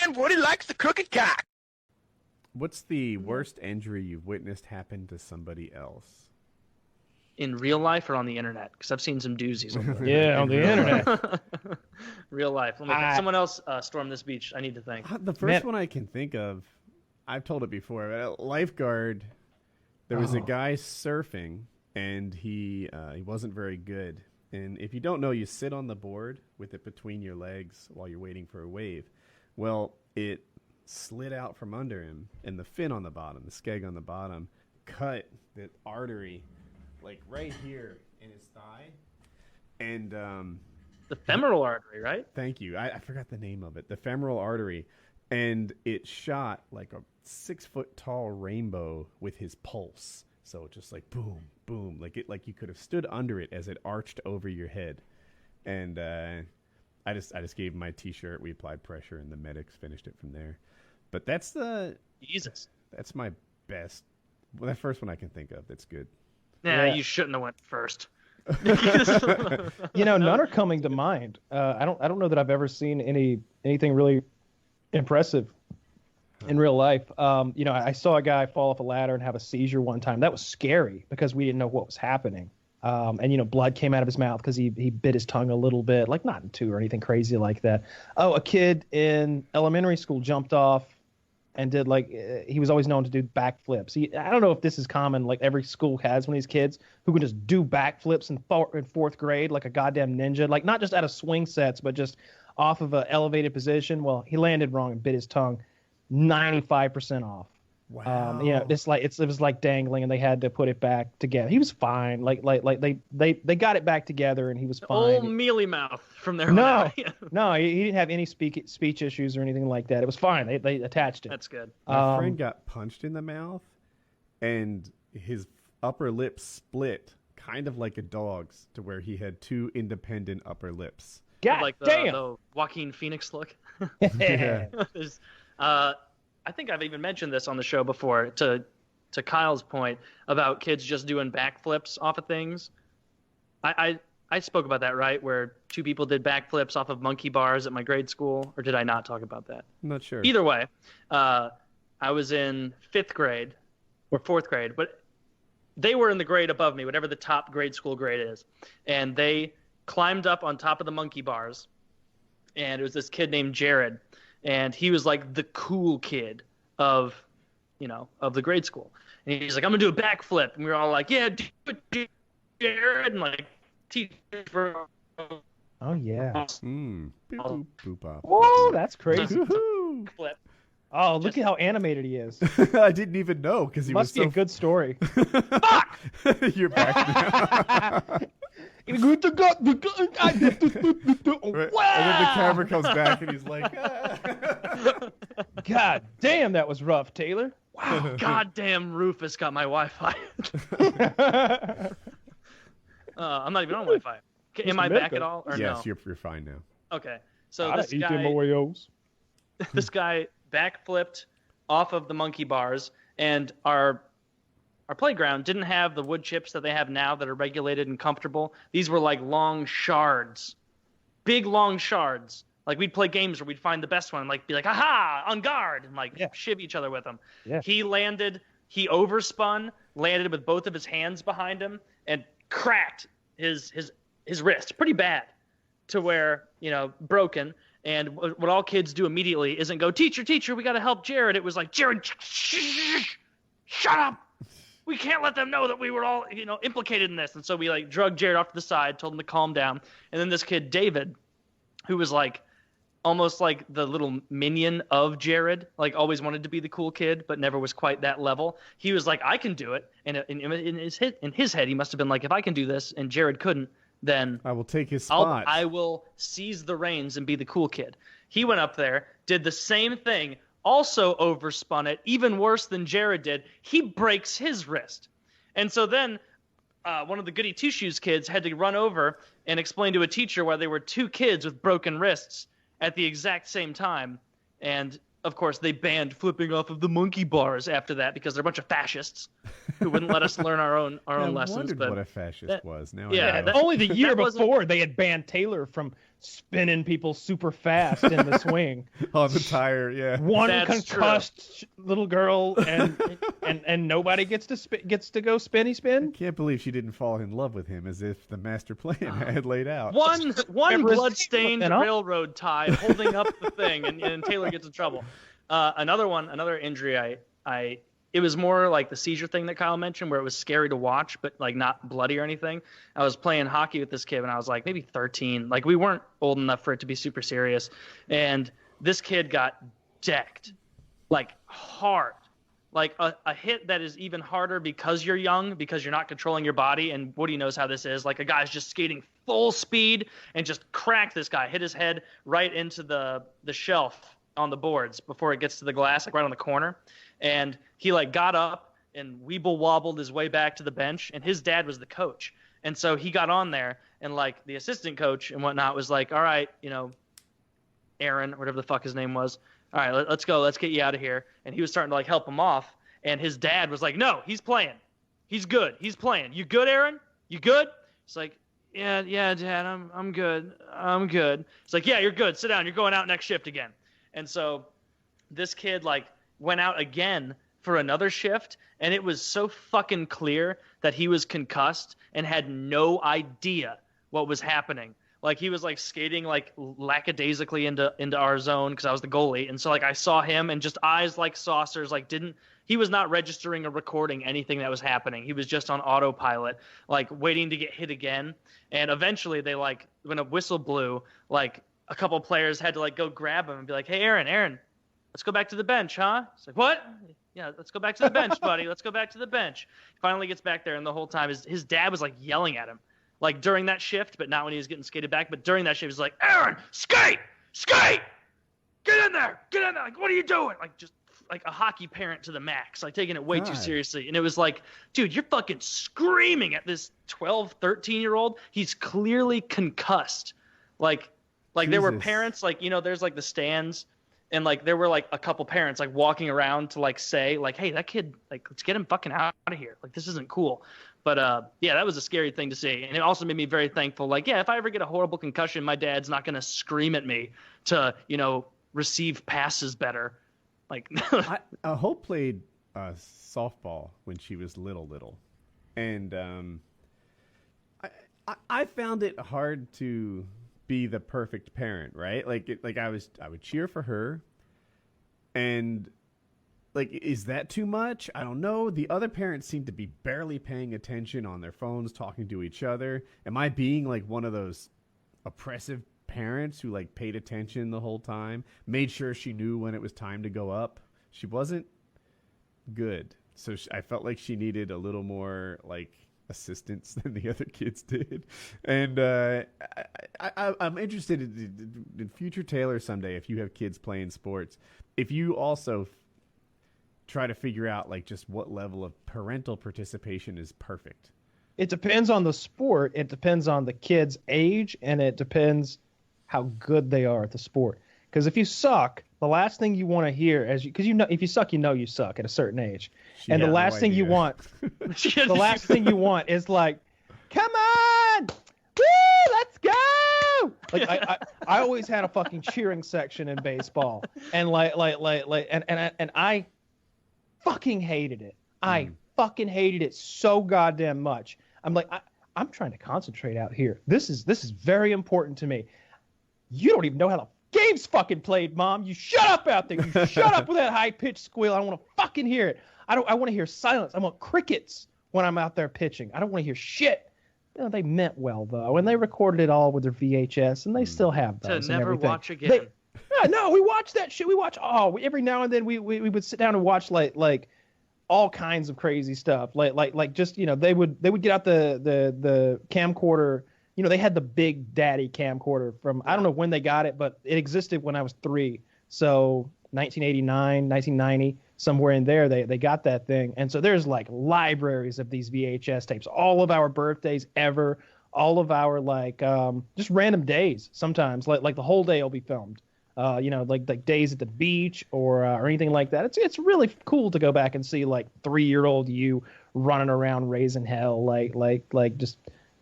And Woody likes the crooked cock. What's the worst injury you've witnessed happen to somebody else? In real life or on the internet? Because I've seen some doozies. Yeah, on the internet. Real life. Someone else stormed this beach. I need to think. The first one I can think of, I've told it before, but at lifeguard, there was a guy surfing, and he wasn't very good. And if you don't know, you sit on the board with it between your legs while you're waiting for a wave. Well, it slid out from under him, and the fin on the bottom, the skeg on the bottom, cut the artery like right here in his thigh. And the femoral artery, right? Thank you. I forgot the name of it. The femoral artery. And it shot like a 6-foot tall rainbow with his pulse. So just like boom, boom, like you could have stood under it as it arched over your head. And I just gave him my T-shirt. We applied pressure, and the medics finished it from there. But that's Jesus. That's my best. Well, that first one I can think of. That's good. Yeah, you shouldn't have went first. None are coming to mind. I don't know that I've ever seen anything really impressive in real life. I saw a guy fall off a ladder and have a seizure one time. That was scary because we didn't know what was happening. Blood came out of his mouth because he bit his tongue a little bit, like not in two or anything crazy like that. Oh, a kid in elementary school jumped off and did he was always known to do backflips. I don't know if this is common, like every school has one of these kids who can just do backflips in fourth grade like a goddamn ninja, like not just out of swing sets, but just off of an elevated position. Well, he landed wrong and bit his tongue 95% off. Wow. It was like dangling, and they had to put it back together. He was fine. Like they got it back together, and he was fine. Old mealy mouth from there on out. No, he didn't have any speech issues or anything like that. It was fine. They attached it. That's good. My friend got punched in the mouth, and his upper lip split, kind of like a dog's, to where he had two independent upper lips. God like damn. the Joaquin Phoenix look. Yeah. I think I've even mentioned this on the show before, to Kyle's point about kids just doing backflips off of things. I spoke about that, right? Where two people did backflips off of monkey bars at my grade school, or did I not talk about that? I'm not sure. Either way, I was in 5th grade or 4th grade, but they were in the grade above me, whatever the top grade school grade is. And they climbed up on top of the monkey bars, and it was this kid named Jared. And he was like the cool kid of the grade school. And he's like, I'm going to do a backflip. And we were all like, yeah, do it, Jared. And like, teach for. Oh, yeah. Boop, boop, boop, boop. Whoa, that's crazy. Flip. Oh, look at how animated he is. I didn't even know because he Must was be a good story. Fuck! You're back now. Right. And then the camera comes back and he's like, God damn, that was rough, Taylor. Wow, goddamn Rufus got my Wi-Fi. I'm not even on Wi-Fi. Am I back at all? Or yes, no? you're fine now. Okay, so this guy backflipped off of the monkey bars, and our playground didn't have the wood chips that they have now that are regulated and comfortable. These were like long shards, big long shards. Like we'd play games where we'd find the best one and like be like, aha, on guard, and like shiv each other with them. Yeah. He overspun, landed with both of his hands behind him, and cracked his wrist pretty bad, to where, broken. And what all kids do immediately isn't go, teacher, we got to help Jared. It was like, Jared, shut up. We can't let them know that we were all, implicated in this. And so we like drug Jared off to the side, told him to calm down. And then this kid, David, who was like almost like the little minion of Jared, like always wanted to be the cool kid, but never was quite that level. He was like, I can do it. And in his head, he must have been like, if I can do this and Jared couldn't, then I will take his spot. I will seize the reins and be the cool kid. He went up there, did the same thing, also overspun it, even worse than Jared did. He breaks his wrist. And so then one of the goody two-shoes kids had to run over and explain to a teacher why there were two kids with broken wrists at the exact same time. And, of course, they banned flipping off of the monkey bars after that because they're a bunch of fascists who wouldn't let us learn our own lessons. I wondered what a fascist was. Now only the year before they had banned Taylor from spinning people super fast in the swing. On the tire, yeah. One That's concussed little girl, and nobody gets to go spinny I spin. can't believe she didn't fall in love with him as if the master plan had laid out. One bloodstained You know? railroad tie holding up the thing, and Taylor gets in trouble. Another injury. It was more like the seizure thing that Kyle mentioned, where it was scary to watch, but like not bloody or anything. I was playing hockey with this kid when I was like maybe 13. Like we weren't old enough for it to be super serious, and this kid got decked, like hard. Like a hit that is even harder because you're young, because you're not controlling your body. And Woody knows how this is. Like a guy's just skating full speed and just cracked this guy, hit his head right into the shelf on the boards before it gets to the glass, like right on the corner. And he like got up and weeble wobbled his way back to the bench. And his dad was the coach. And so he got on there and like the assistant coach and whatnot was like, all right, Aaron, whatever the fuck his name was. All right, let's go. Let's get you out of here. And he was starting to like help him off. And his dad was like, no, he's playing. He's good. He's playing. You good, Aaron? You good? It's like, yeah, Dad, I'm good. I'm good. It's like, yeah, you're good. Sit down. You're going out next shift again. And so this kid like went out again for another shift. And it was so fucking clear that he was concussed and had no idea what was happening. Like he was like skating like lackadaisically into our zone because I was the goalie, and so like I saw him and just eyes like saucers, like he was not registering or recording anything that was happening. He was just on autopilot, like waiting to get hit again. And eventually they like when a whistle blew, like a couple players had to like go grab him and be like, "Hey Aaron, let's go back to the bench, huh?" It's like, "What?" "Yeah, let's go back to the bench, buddy. Let's go back to the bench." He finally gets back there, and the whole time his dad was like yelling at him. Like during that shift, but not when he was getting skated back. But during that shift, he was like, "Aaron, skate! Get in there! Like, what are you doing?" Like just like a hockey parent to the max, like taking it way too seriously. And it was like, dude, you're fucking screaming at this 12, 13-year-old. He's clearly concussed. Like there were parents, like, there's like the stands, and like there were like a couple parents like walking around to like say like, "Hey, that kid, like let's get him fucking out of here. Like this isn't cool." But yeah, that was a scary thing to see. And it also made me very thankful. Like, yeah, if I ever get a horrible concussion, my dad's not going to scream at me to, receive passes better. Like, Hope played softball when she was little. And I found it hard to be the perfect parent, right? Like I would cheer for her. And like, is that too much? I don't know. The other parents seem to be barely paying attention on their phones, talking to each other. Am I being like one of those oppressive parents who like paid attention the whole time, made sure she knew when it was time to go up? She wasn't good. So I felt like she needed a little more like assistance than the other kids did. And I'm interested in future Taylor someday, if you have kids playing sports, if you also try to figure out like just what level of parental participation is perfect. It depends on the sport. It depends on the kid's age, and it depends how good they are at the sport. Because if you suck, the last thing you want to hear if you suck, you suck at a certain age. And the last thing you want, is like, "Come on, woo, let's go!" Like I always had a fucking cheering section in baseball, and and I fucking hated it. I fucking hated it so goddamn much. I'm like, I'm trying to concentrate out here. This is very important to me. You don't even know how the game's fucking played, Mom. You shut up out there. You shut up with that high-pitched squeal. I don't want to fucking hear it. I want to hear silence. I want crickets when I'm out there pitching. I don't want to hear shit. They meant well, though, and they recorded it all with their VHS, and they still have those. To never and everything. watch again. No, we watch that shit. We watch every now and then we would sit down and watch like all kinds of crazy stuff. Like just they would get out the camcorder. They had the Big Daddy camcorder from I don't know when they got it, but it existed when I was 3. So 1989, 1990, somewhere in there they got that thing. And so there's like libraries of these VHS tapes, all of our birthdays ever, all of our like just random days sometimes, like the whole day will be filmed. Like days at the beach or anything like that. It's really cool to go back and see like 3-year-old you running around raising hell, like just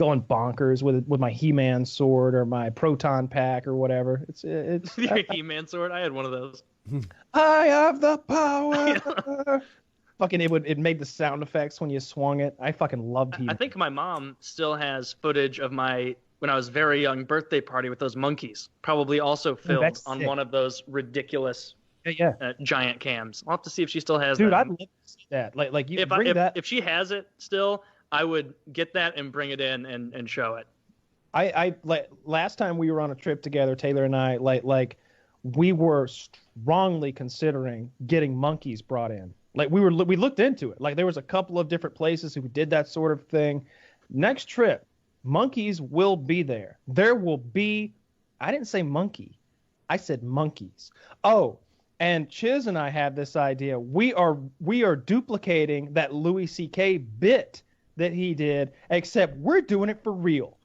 going bonkers with my He-Man sword or my proton pack or whatever. It's Your He-Man sword. I had one of those. I have the power. Fucking it made the sound effects when you swung it. I fucking loved He-Man. I think my mom still has footage of my when I was very young birthday party with those monkeys. Probably also filmed on sick. one of those ridiculous Yeah. giant cams. I'll have to see if she still has Dude, that. I'd love to see that. Like you bring that. If she has it still, I would get that and bring it in and show it. I like last time we were on a trip together, Taylor and I, like we were strongly considering getting monkeys brought in. Like we looked into it. Like there was a couple of different places who did that sort of thing. Next trip, monkeys will be there. There will be. I didn't say monkey. I said monkeys. Oh, and Chiz and I had this idea. We are duplicating that Louis C.K. bit that he did, except we're doing it for real.